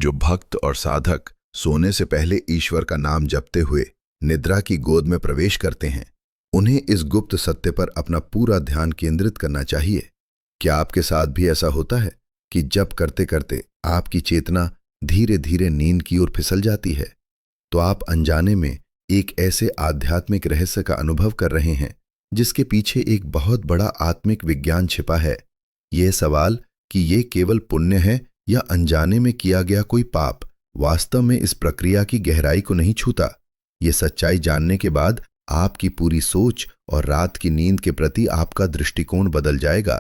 जो भक्त और साधक सोने से पहले ईश्वर का नाम जपते हुए निद्रा की गोद में प्रवेश करते हैं, उन्हें इस गुप्त सत्य पर अपना पूरा ध्यान केंद्रित करना चाहिए। क्या आपके साथ भी ऐसा होता है कि जप करते करते आपकी चेतना धीरे धीरे नींद की ओर फिसल जाती है? तो आप अनजाने में एक ऐसे आध्यात्मिक रहस्य का अनुभव कर रहे हैं जिसके पीछे एक बहुत बड़ा आत्मिक विज्ञान छिपा है। यह सवाल कि ये केवल पुण्य है या अनजाने में किया गया कोई पाप वास्तव में इस प्रक्रिया की गहराई को नहीं छूता। ये सच्चाई जानने के बाद आपकी पूरी सोच और रात की नींद के प्रति आपका दृष्टिकोण बदल जाएगा।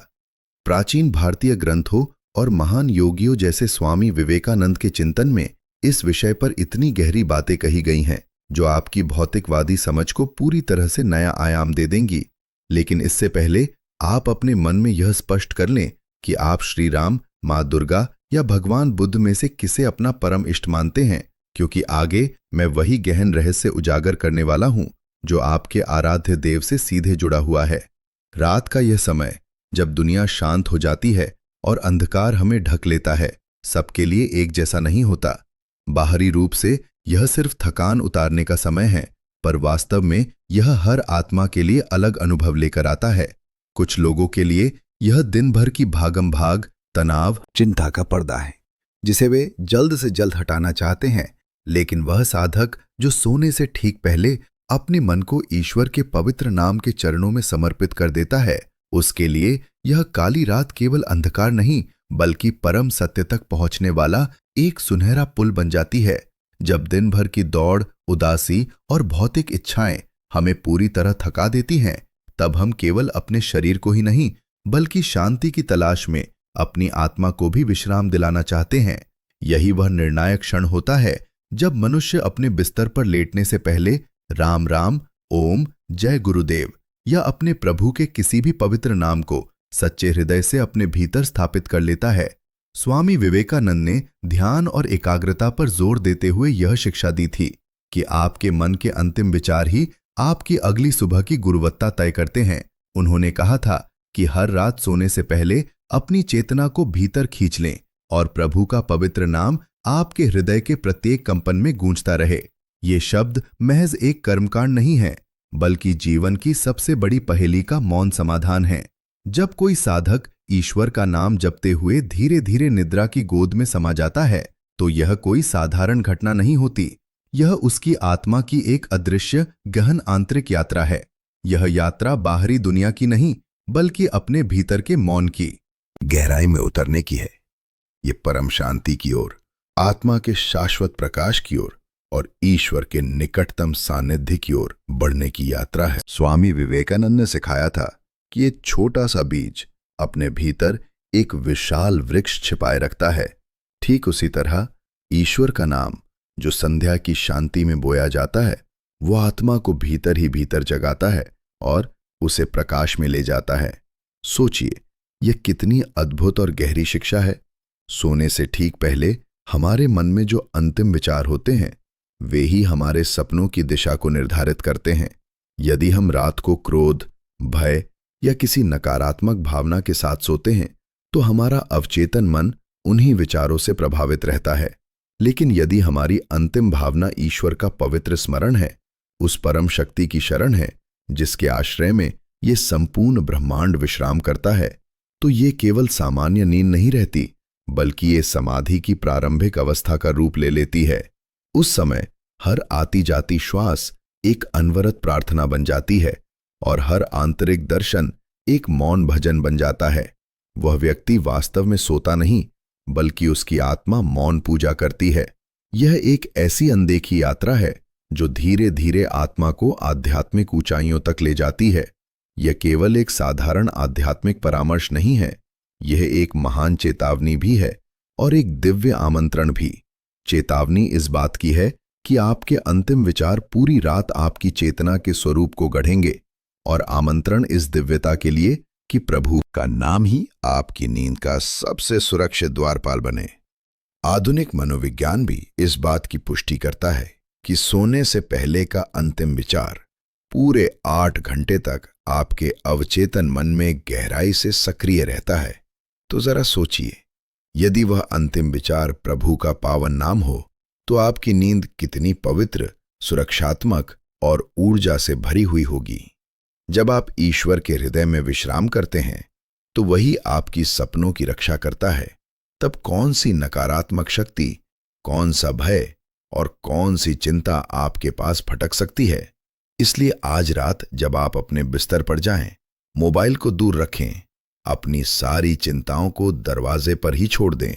प्राचीन भारतीय ग्रंथों और महान योगियों जैसे स्वामी विवेकानंद के चिंतन में इस विषय पर इतनी गहरी बातें कही गई हैं जो आपकी भौतिकवादी समझ को पूरी तरह से नया आयाम दे देंगी। लेकिन इससे पहले आप अपने मन में यह स्पष्ट कर लें कि आप श्री राम, माँ दुर्गा या भगवान बुद्ध में से किसे अपना परम इष्ट मानते हैं, क्योंकि आगे मैं वही गहन रहस्य उजागर करने वाला हूं जो आपके आराध्य देव से सीधे जुड़ा हुआ है। रात का यह समय जब दुनिया शांत हो जाती है और अंधकार हमें ढक लेता है, सबके लिए एक जैसा नहीं होता। बाहरी रूप से यह सिर्फ थकान उतारने का समय है, पर वास्तव में यह हर आत्मा के लिए अलग अनुभव लेकर आता है। कुछ लोगों के लिए यह दिन भर की भागम भाग, तनाव, चिंता का पर्दा है जिसे वे जल्द से जल्द हटाना चाहते हैं। लेकिन वह साधक जो सोने से ठीक पहले अपने मन को ईश्वर के पवित्र नाम के चरणों में समर्पित कर देता है, उसके लिए यह काली रात केवल अंधकार नहीं बल्कि परम सत्य तक पहुंचने वाला एक सुनहरा पुल बन जाती है। जब दिन भर की दौड़, उदासी और भौतिक इच्छाएं हमें पूरी तरह थका देती हैं, तब हम केवल अपने शरीर को ही नहीं बल्कि शांति की तलाश में अपनी आत्मा को भी विश्राम दिलाना चाहते हैं। यही वह निर्णायक क्षण होता है जब मनुष्य अपने बिस्तर पर लेटने से पहले राम राम, ओम, जय गुरुदेव या अपने प्रभु के किसी भी पवित्र नाम को सच्चे हृदय से अपने भीतर स्थापित कर लेता है। स्वामी विवेकानंद ने ध्यान और एकाग्रता पर जोर देते हुए यह शिक्षा दी थी कि आपके मन के अंतिम विचार ही आपकी अगली सुबह की गुणवत्ता तय करते हैं। उन्होंने कहा था कि हर रात सोने से पहले अपनी चेतना को भीतर खींच लें और प्रभु का पवित्र नाम आपके हृदय के प्रत्येक कंपन में गूंजता रहे। ये शब्द महज एक कर्मकांड नहीं है बल्कि जीवन की सबसे बड़ी पहेली का मौन समाधान है। जब कोई साधक ईश्वर का नाम जपते हुए धीरे धीरे निद्रा की गोद में समा जाता है तो यह कोई साधारण घटना नहीं होती। यह उसकी आत्मा की एक अदृश्य गहन आंतरिक यात्रा है। यह यात्रा बाहरी दुनिया की नहीं बल्कि अपने भीतर के मौन की गहराई में उतरने की है। ये परम शांति की ओर, आत्मा के शाश्वत प्रकाश की ओर और ईश्वर के निकटतम सानिध्य की ओर बढ़ने की यात्रा है। स्वामी विवेकानंद ने सिखाया था कि ये छोटा सा बीज अपने भीतर एक विशाल वृक्ष छिपाए रखता है। ठीक उसी तरह ईश्वर का नाम जो संध्या की शांति में बोया जाता है, वो आत्मा को भीतर ही भीतर जगाता है और उसे प्रकाश में ले जाता है। सोचिए, यह कितनी अद्भुत और गहरी शिक्षा है। सोने से ठीक पहले हमारे मन में जो अंतिम विचार होते हैं वे ही हमारे सपनों की दिशा को निर्धारित करते हैं। यदि हम रात को क्रोध, भय या किसी नकारात्मक भावना के साथ सोते हैं तो हमारा अवचेतन मन उन्हीं विचारों से प्रभावित रहता है। लेकिन यदि हमारी अंतिम भावना ईश्वर का पवित्र स्मरण है, उस परम शक्ति की शरण है जिसके आश्रय में ये संपूर्ण ब्रह्मांड विश्राम करता है, तो ये केवल सामान्य नींद नहीं रहती बल्कि ये समाधि की प्रारंभिक अवस्था का रूप ले लेती है। उस समय हर आती जाती श्वास एक अनवरत प्रार्थना बन जाती है और हर आंतरिक दर्शन एक मौन भजन बन जाता है। वह व्यक्ति वास्तव में सोता नहीं बल्कि उसकी आत्मा मौन पूजा करती है। यह एक ऐसी अनदेखी यात्रा है जो धीरे धीरे आत्मा को आध्यात्मिक ऊंचाइयों तक ले जाती है। यह केवल एक साधारण आध्यात्मिक परामर्श नहीं है, यह एक महान चेतावनी भी है और एक दिव्य आमंत्रण भी। चेतावनी इस बात की है कि आपके अंतिम विचार पूरी रात आपकी चेतना के स्वरूप को गढ़ेंगे और आमंत्रण इस दिव्यता के लिए कि प्रभु का नाम ही आपकी नींद का सबसे सुरक्षित द्वारपाल बने। आधुनिक मनोविज्ञान भी इस बात की पुष्टि करता है कि सोने से पहले का अंतिम विचार पूरे 8 घंटे तक आपके अवचेतन मन में गहराई से सक्रिय रहता है। तो जरा सोचिए, यदि वह अंतिम विचार प्रभु का पावन नाम हो तो आपकी नींद कितनी पवित्र, सुरक्षात्मक और ऊर्जा से भरी हुई होगी। जब आप ईश्वर के हृदय में विश्राम करते हैं तो वही आपकी सपनों की रक्षा करता है। तब कौन सी नकारात्मक शक्ति, कौन सा भय और कौन सी चिंता आपके पास फटक सकती है। इसलिए आज रात जब आप अपने बिस्तर पर जाएं, मोबाइल को दूर रखें, अपनी सारी चिंताओं को दरवाजे पर ही छोड़ दें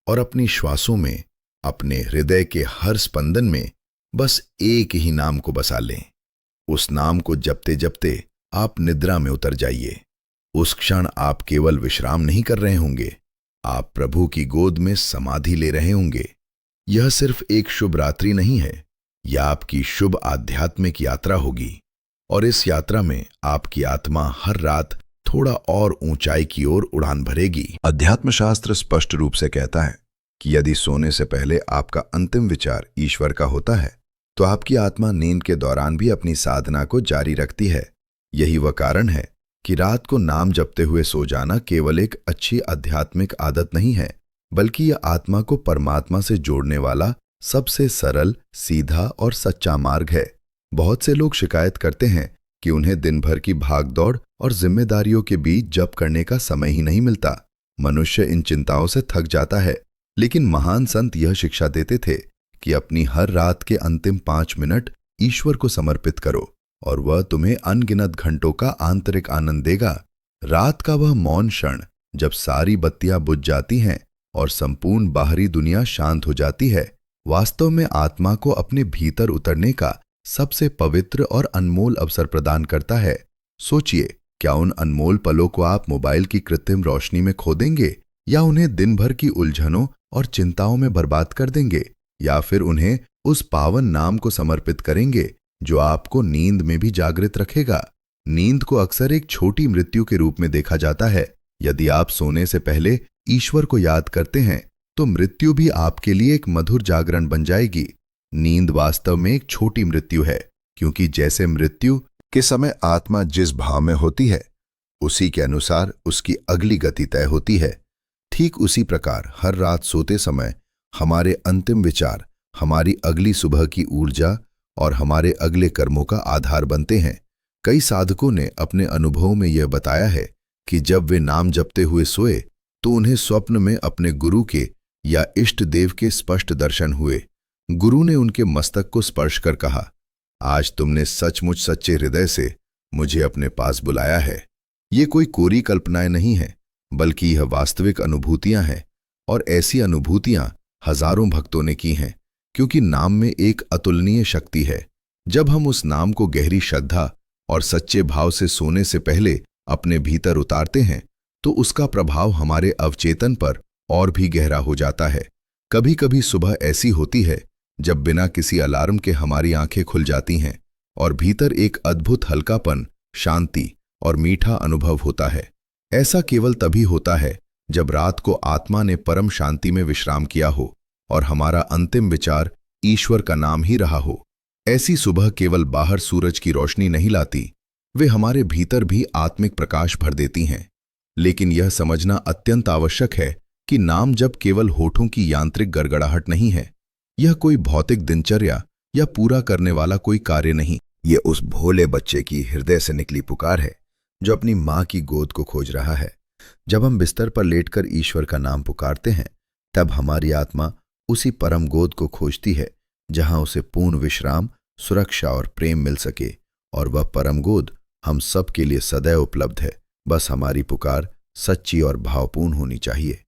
और अपनी श्वासों में, अपने हृदय के हर स्पंदन में बस एक ही नाम को बसा लें। उस नाम को जपते जपते आप निद्रा में उतर जाइए। उस क्षण आप केवल विश्राम नहीं कर रहे होंगे, आप प्रभु की गोद में समाधि ले रहे होंगे। यह सिर्फ एक शुभ रात्रि नहीं है, यह आपकी शुभ आध्यात्मिक यात्रा होगी और इस यात्रा में आपकी आत्मा हर रात थोड़ा और ऊंचाई की ओर उड़ान भरेगी। अध्यात्म शास्त्र स्पष्ट रूप से कहता है कि यदि सोने से पहले आपका अंतिम विचार ईश्वर का होता है तो आपकी आत्मा नींद के दौरान भी अपनी साधना को जारी रखती है। यही वह कारण है कि रात को नाम जपते हुए सो जाना केवल एक अच्छी आध्यात्मिक आदत नहीं है, बल्कि यह आत्मा को परमात्मा से जोड़ने वाला सबसे सरल, सीधा और सच्चा मार्ग है। बहुत से लोग शिकायत करते हैं कि उन्हें दिन भर की भागदौड़ और जिम्मेदारियों के बीच जप करने का समय ही नहीं मिलता। मनुष्य इन चिंताओं से थक जाता है, लेकिन महान संत यह शिक्षा देते थे कि अपनी हर रात के अंतिम 5 मिनट ईश्वर को समर्पित करो और वह तुम्हें अनगिनत घंटों का आंतरिक आनंद देगा। रात का वह मौन क्षण जब सारी बत्तियां बुझ जाती हैं और संपूर्ण बाहरी दुनिया शांत हो जाती है, वास्तव में आत्मा को अपने भीतर उतरने का सबसे पवित्र और अनमोल अवसर प्रदान करता है। सोचिए, क्या उन अनमोल पलों को आप मोबाइल की कृत्रिम रोशनी में खो देंगे, या उन्हें दिन भर की उलझनों और चिंताओं में बर्बाद कर देंगे, या फिर उन्हें उस पावन नाम को समर्पित करेंगे जो आपको नींद में भी जागृत रखेगा। नींद को अक्सर एक छोटी मृत्यु के रूप में देखा जाता है। यदि आप सोने से पहले ईश्वर को याद करते हैं तो मृत्यु भी आपके लिए एक मधुर जागरण बन जाएगी। नींद वास्तव में एक छोटी मृत्यु है, क्योंकि जैसे मृत्यु के समय आत्मा जिस भाव में होती है उसी के अनुसार उसकी अगली गति तय होती है। ठीक उसी प्रकार हर रात सोते समय हमारे अंतिम विचार हमारी अगली सुबह की ऊर्जा और हमारे अगले कर्मों का आधार बनते हैं। कई साधकों ने अपने अनुभवों में यह बताया है कि जब वे नाम जपते हुए सोए तो उन्हें स्वप्न में अपने गुरु के या इष्ट देव के स्पष्ट दर्शन हुए। गुरु ने उनके मस्तक को स्पर्श कर कहा, आज तुमने सचमुच सच्चे हृदय से मुझे अपने पास बुलाया है। ये कोई कोरी कल्पनाएं नहीं है, बल्कि यह वास्तविक अनुभूतियां हैं, और ऐसी अनुभूतियां हजारों भक्तों ने की हैं, क्योंकि नाम में एक अतुलनीय शक्ति है। जब हम उस नाम को गहरी श्रद्धा और सच्चे भाव से सोने से पहले अपने भीतर उतारते हैं तो उसका प्रभाव हमारे अवचेतन पर और भी गहरा हो जाता है। कभी कभी सुबह ऐसी होती है जब बिना किसी अलार्म के हमारी आंखें खुल जाती हैं और भीतर एक अद्भुत हल्कापन, शांति और मीठा अनुभव होता है। ऐसा केवल तभी होता है जब रात को आत्मा ने परम शांति में विश्राम किया हो और हमारा अंतिम विचार ईश्वर का नाम ही रहा हो। ऐसी सुबह केवल बाहर सूरज की रोशनी नहीं लाती, वे हमारे भीतर भी आत्मिक प्रकाश भर देती हैं। लेकिन यह समझना अत्यंत आवश्यक है कि नाम जप केवल होठों की यांत्रिक गड़गड़ाहट नहीं है। यह कोई भौतिक दिनचर्या या पूरा करने वाला कोई कार्य नहीं। ये उस भोले बच्चे की हृदय से निकली पुकार है जो अपनी माँ की गोद को खोज रहा है। जब हम बिस्तर पर लेटकर ईश्वर का नाम पुकारते हैं, तब हमारी आत्मा उसी परम गोद को खोजती है जहां उसे पूर्ण विश्राम, सुरक्षा और प्रेम मिल सके। और वह परम गोद हम सब के लिए सदैव उपलब्ध है। बस हमारी पुकार सच्ची और भावपूर्ण होनी चाहिए।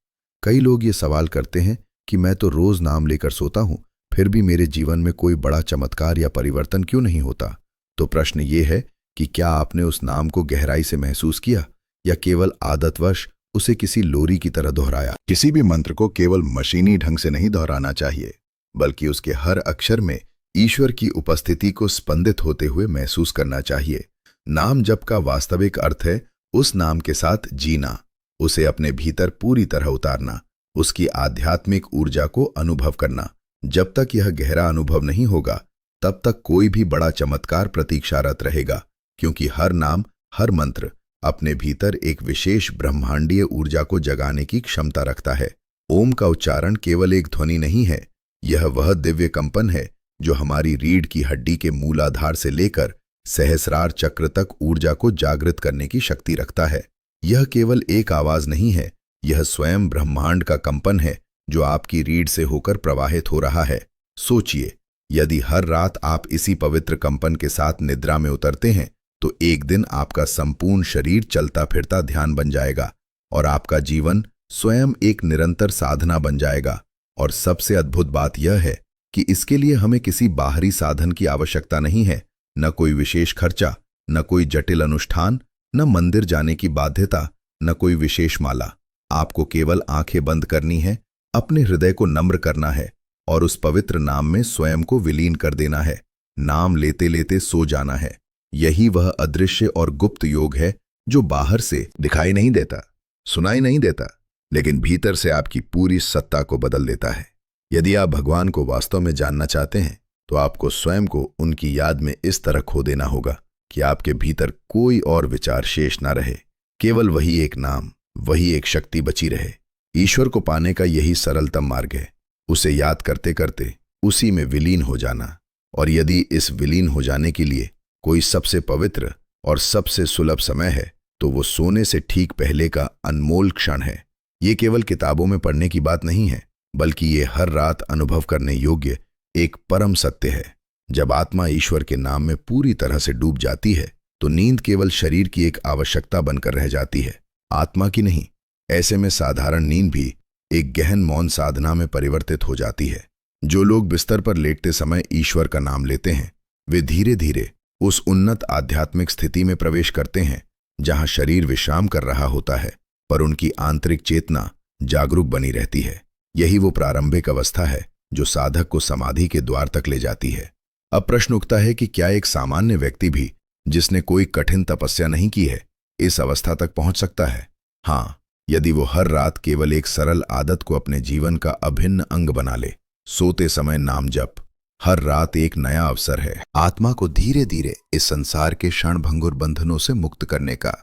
कई लोग ये सवाल करते हैं कि मैं तो रोज नाम लेकर सोता हूं, फिर भी मेरे जीवन में कोई बड़ा चमत्कार या परिवर्तन क्यों नहीं होता। तो प्रश्न ये है कि क्या आपने उस नाम को गहराई से महसूस किया या केवल आदतवश उसे किसी लोरी की तरह दोहराया। किसी भी मंत्र को केवल मशीनी ढंग से नहीं दोहराना चाहिए, बल्कि उसके हर अक्षर में ईश्वर की उपस्थिति को स्पंदित होते हुए महसूस करना चाहिए। नाम जप का वास्तविक अर्थ है उस नाम के साथ जीना, उसे अपने भीतर पूरी तरह उतारना, उसकी आध्यात्मिक ऊर्जा को अनुभव करना। जब तक यह गहरा अनुभव नहीं होगा, तब तक कोई भी बड़ा चमत्कार प्रतीक्षारत रहेगा, क्योंकि हर नाम, हर मंत्र अपने भीतर एक विशेष ब्रह्मांडीय ऊर्जा को जगाने की क्षमता रखता है। ओम का उच्चारण केवल एक ध्वनि नहीं है, यह वह दिव्य कंपन है जो हमारी रीढ़ की हड्डी के मूलाधार से लेकर सहस्रार चक्र तक ऊर्जा को जागृत करने की शक्ति रखता है। यह केवल एक आवाज नहीं है, यह स्वयं ब्रह्मांड का कंपन है जो आपकी रीढ़ से होकर प्रवाहित हो रहा है। सोचिए, यदि हर रात आप इसी पवित्र कंपन के साथ निद्रा में उतरते हैं तो एक दिन आपका संपूर्ण शरीर चलता फिरता ध्यान बन जाएगा और आपका जीवन स्वयं एक निरंतर साधना बन जाएगा। और सबसे अद्भुत बात यह है कि इसके लिए हमें किसी बाहरी साधन की आवश्यकता नहीं है, न कोई विशेष खर्चा, न कोई जटिल अनुष्ठान, न मंदिर जाने की बाध्यता, न कोई विशेष माला। आपको केवल आंखें बंद करनी है, अपने हृदय को नम्र करना है और उस पवित्र नाम में स्वयं को विलीन कर देना है। नाम लेते लेते सो जाना है। यही वह अदृश्य और गुप्त योग है जो बाहर से दिखाई नहीं देता, सुनाई नहीं देता, लेकिन भीतर से आपकी पूरी सत्ता को बदल देता है। यदि आप भगवान को वास्तव में जानना चाहते हैं तो आपको स्वयं को उनकी याद में इस तरह खो देना होगा कि आपके भीतर कोई और विचार शेष ना रहे, केवल वही एक नाम, वही एक शक्ति बची रहे। ईश्वर को पाने का यही सरलतम मार्ग है, उसे याद करते करते उसी में विलीन हो जाना। और यदि इस विलीन हो जाने के लिए कोई सबसे पवित्र और सबसे सुलभ समय है तो वो सोने से ठीक पहले का अनमोल क्षण है। ये केवल किताबों में पढ़ने की बात नहीं है, बल्कि ये हर रात अनुभव करने योग्य एक परम सत्य है। जब आत्मा ईश्वर के नाम में पूरी तरह से डूब जाती है तो नींद केवल शरीर की एक आवश्यकता बनकर रह जाती है, आत्मा की नहीं। ऐसे में साधारण नींद भी एक गहन मौन साधना में परिवर्तित हो जाती है। जो लोग बिस्तर पर लेटते समय ईश्वर का नाम लेते हैं वे धीरे धीरे उस उन्नत आध्यात्मिक स्थिति में प्रवेश करते हैं जहां शरीर विश्राम कर रहा होता है पर उनकी आंतरिक चेतना जागरूक बनी रहती है। यही वो प्रारंभिक अवस्था है जो साधक को समाधि के द्वार तक ले जाती है। अब प्रश्न उठता है कि क्या एक सामान्य व्यक्ति भी जिसने कोई कठिन तपस्या नहीं की है इस अवस्था तक पहुंच सकता है? हाँ, यदि वो हर रात केवल एक सरल आदत को अपने जीवन का अभिन्न अंग बना ले। सोते समय नाम जप हर रात एक नया अवसर है आत्मा को धीरे धीरे इस संसार के क्षणभंगुर बंधनों से मुक्त करने का।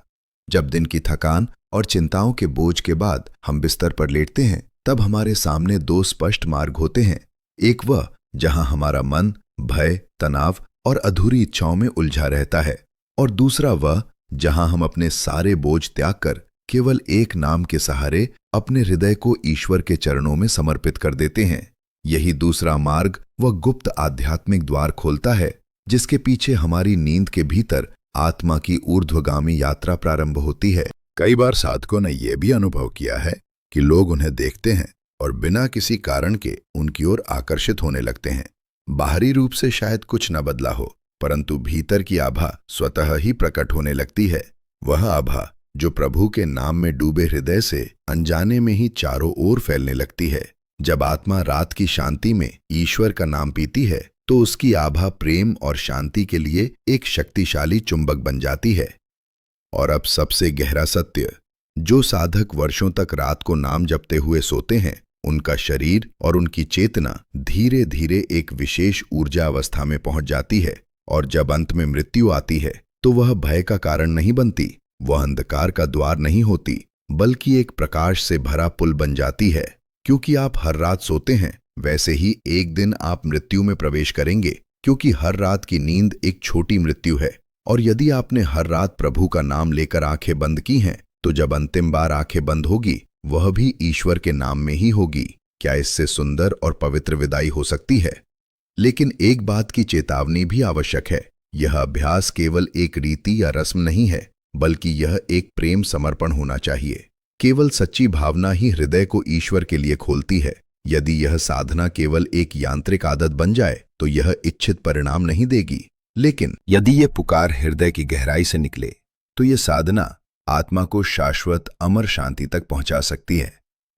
जब दिन की थकान और चिंताओं के बोझ के बाद हम बिस्तर पर लेटते हैं तब हमारे सामने दो स्पष्ट मार्ग होते हैं। एक वह जहां हमारा मन भय, तनाव और अधूरी इच्छाओं में उलझा रहता है, और दूसरा वह जहां हम अपने सारे बोझ त्याग कर केवल एक नाम के सहारे अपने हृदय को ईश्वर के चरणों में समर्पित कर देते हैं। यही दूसरा मार्ग वह गुप्त आध्यात्मिक द्वार खोलता है जिसके पीछे हमारी नींद के भीतर आत्मा की ऊर्ध्वगामी यात्रा प्रारंभ होती है। कई बार साधकों ने यह भी अनुभव किया है कि लोग उन्हें देखते हैं और बिना किसी कारण के उनकी ओर आकर्षित होने लगते हैं। बाहरी रूप से शायद कुछ न बदला हो, परंतु भीतर की आभा स्वतः ही प्रकट होने लगती है। वह आभा जो प्रभु के नाम में डूबे हृदय से अनजाने में ही चारों ओर फैलने लगती है। जब आत्मा रात की शांति में ईश्वर का नाम पीती है तो उसकी आभा प्रेम और शांति के लिए एक शक्तिशाली चुंबक बन जाती है। और अब सबसे गहरा सत्य, जो साधक वर्षों तक रात को नाम जपते हुए सोते हैं उनका शरीर और उनकी चेतना धीरे धीरे एक विशेष ऊर्जा अवस्था में पहुंच जाती है। और जब अंत में मृत्यु आती है तो वह भय का कारण नहीं बनती, वह अंधकार का द्वार नहीं होती, बल्कि एक प्रकाश से भरा पुल बन जाती है। क्योंकि आप हर रात सोते हैं वैसे ही एक दिन आप मृत्यु में प्रवेश करेंगे, क्योंकि हर रात की नींद एक छोटी मृत्यु है। और यदि आपने हर रात प्रभु का नाम लेकर आंखें बंद की हैं तो जब अंतिम बार आंखें बंद होगी वह भी ईश्वर के नाम में ही होगी। क्या इससे सुंदर और पवित्र विदाई हो सकती है? लेकिन एक बात की चेतावनी भी आवश्यक है, यह अभ्यास केवल एक रीति या रस्म नहीं है, बल्कि यह एक प्रेम समर्पण होना चाहिए। केवल सच्ची भावना ही हृदय को ईश्वर के लिए खोलती है। यदि यह साधना केवल एक यांत्रिक आदत बन जाए तो यह इच्छित परिणाम नहीं देगी, लेकिन यदि यह पुकार हृदय की गहराई से निकले तो यह साधना आत्मा को शाश्वत अमर शांति तक पहुंचा सकती है।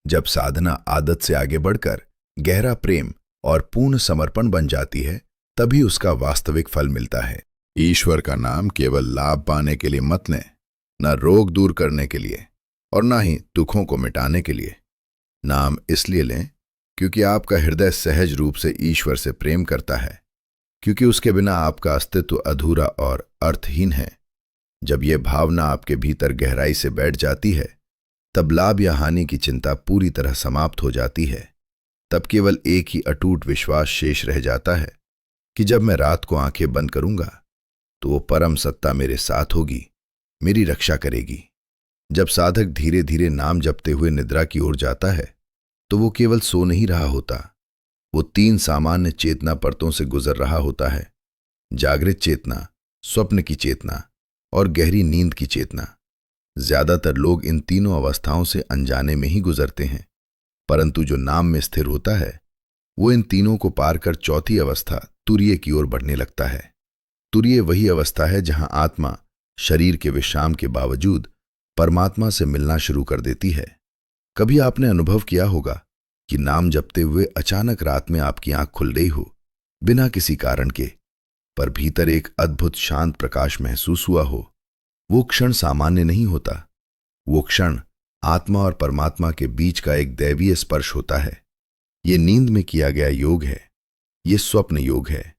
जब साधना आदत से आगे बढ़कर गहरा प्रेम और पूर्ण समर्पण बन जाती है तभी उसका वास्तविक फल मिलता है। ईश्वर का नाम केवल लाभ पाने के लिए मत लें, न रोग दूर करने के लिए और न ही दुखों को मिटाने के लिए। नाम इसलिए लें क्योंकि आपका हृदय सहज रूप से ईश्वर से प्रेम करता है, क्योंकि उसके बिना आपका अस्तित्व अधूरा और अर्थहीन है। जब यह भावना आपके भीतर गहराई से बैठ जाती है तब लाभ या हानि की चिंता पूरी तरह समाप्त हो जाती है। तब केवल एक ही अटूट विश्वास शेष रह जाता है कि जब मैं रात को आंखें बंद करूंगा तो वो परम सत्ता मेरे साथ होगी, मेरी रक्षा करेगी। जब साधक धीरे धीरे नाम जपते हुए निद्रा की ओर जाता है तो वो केवल सो नहीं रहा होता, वो 3 सामान्य चेतना परतों से गुजर रहा होता है। जागृत चेतना, स्वप्न की चेतना और गहरी नींद की चेतना। ज्यादातर लोग इन तीनों अवस्थाओं से अनजाने में ही गुजरते हैं, परंतु जो नाम में स्थिर होता है वो इन तीनों को पार कर चौथी अवस्था तुरीय की ओर बढ़ने लगता है। तुरीय वही अवस्था है जहां आत्मा शरीर के विश्राम के बावजूद परमात्मा से मिलना शुरू कर देती है। कभी आपने अनुभव किया होगा कि नाम जपते हुए अचानक रात में आपकी आंख खुल गई हो, बिना किसी कारण के, पर भीतर एक अद्भुत शांत प्रकाश महसूस हुआ हो। वो क्षण सामान्य नहीं होता, वो क्षण आत्मा और परमात्मा के बीच का एक दैवीय स्पर्श होता है। ये नींद में किया गया योग है, ये स्वप्न योग है।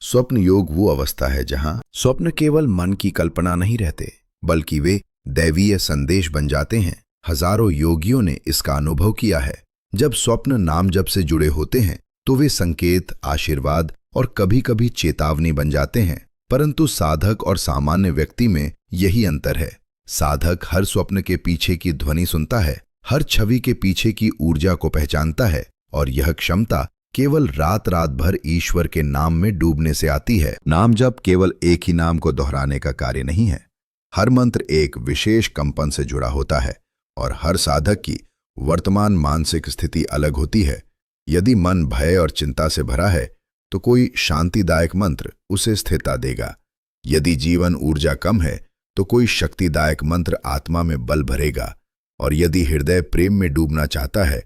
स्वप्न योग वो अवस्था है जहां स्वप्न केवल मन की कल्पना नहीं रहते, बल्कि वे दैवीय संदेश बन जाते हैं। हजारों योगियों ने इसका अनुभव किया है। जब स्वप्न नाम जप से जुड़े होते हैं तो वे संकेत, आशीर्वाद और कभी कभी चेतावनी बन जाते हैं। परंतु साधक और सामान्य व्यक्ति में यही अंतर है। साधक हर स्वप्न के पीछे की ध्वनि सुनता है, हर छवि के पीछे की ऊर्जा को पहचानता है, और यह क्षमता केवल रात रात भर ईश्वर के नाम में डूबने से आती है। नाम जप केवल एक ही नाम को दोहराने का कार्य नहीं है। हर मंत्र एक विशेष कंपन से जुड़ा होता है और हर साधक की वर्तमान मानसिक स्थिति अलग होती है। यदि मन भय और चिंता से भरा है तो कोई शांतिदायक मंत्र उसे स्थिरता देगा। यदि जीवन ऊर्जा कम है तो कोई शक्तिदायक मंत्र आत्मा में बल भरेगा, और यदि हृदय प्रेम में डूबना चाहता है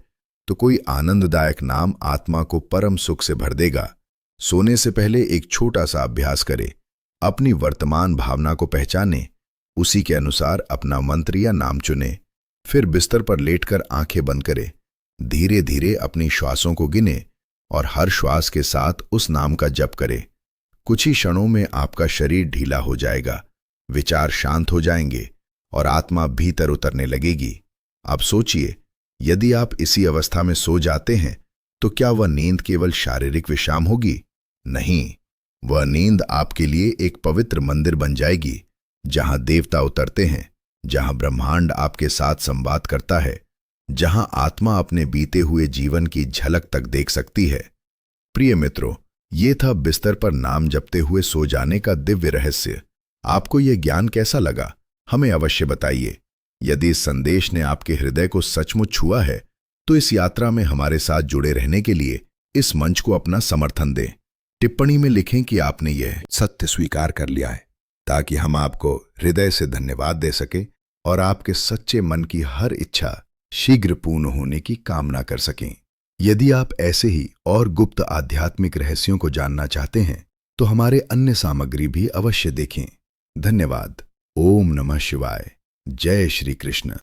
तो कोई आनंददायक नाम आत्मा को परम सुख से भर देगा। सोने से पहले एक छोटा सा अभ्यास करें। अपनी वर्तमान भावना को पहचानें, उसी के अनुसार अपना मंत्र या नाम चुनें। फिर बिस्तर पर लेटकर आंखें बंद करें। धीरे धीरे अपनी श्वासों को गिनें और हर श्वास के साथ उस नाम का जप करें। कुछ ही क्षणों में आपका शरीर ढीला हो जाएगा, विचार शांत हो जाएंगे और आत्मा भीतर उतरने लगेगी। अब सोचिए, यदि आप इसी अवस्था में सो जाते हैं तो क्या वह नींद केवल शारीरिक विश्राम होगी? नहीं, वह नींद आपके लिए एक पवित्र मंदिर बन जाएगी, जहां देवता उतरते हैं, जहां ब्रह्मांड आपके साथ संवाद करता है, जहां आत्मा अपने बीते हुए जीवन की झलक तक देख सकती है। प्रिय मित्रों, ये था बिस्तर पर नाम जपते हुए सो जाने का दिव्य रहस्य। आपको यह ज्ञान कैसा लगा? हमें अवश्य बताइए। यदि इस संदेश ने आपके हृदय को सचमुच छुआ है तो इस यात्रा में हमारे साथ जुड़े रहने के लिए इस मंच को अपना समर्थन दें। टिप्पणी में लिखें कि आपने यह सत्य स्वीकार कर लिया है, ताकि हम आपको हृदय से धन्यवाद दे सकें और आपके सच्चे मन की हर इच्छा शीघ्र पूर्ण होने की कामना कर सकें। यदि आप ऐसे ही और गुप्त आध्यात्मिक रहस्यों को जानना चाहते हैं तो हमारे अन्य सामग्री भी अवश्य देखें। धन्यवाद। ओम नमः शिवाय। जय श्री कृष्ण।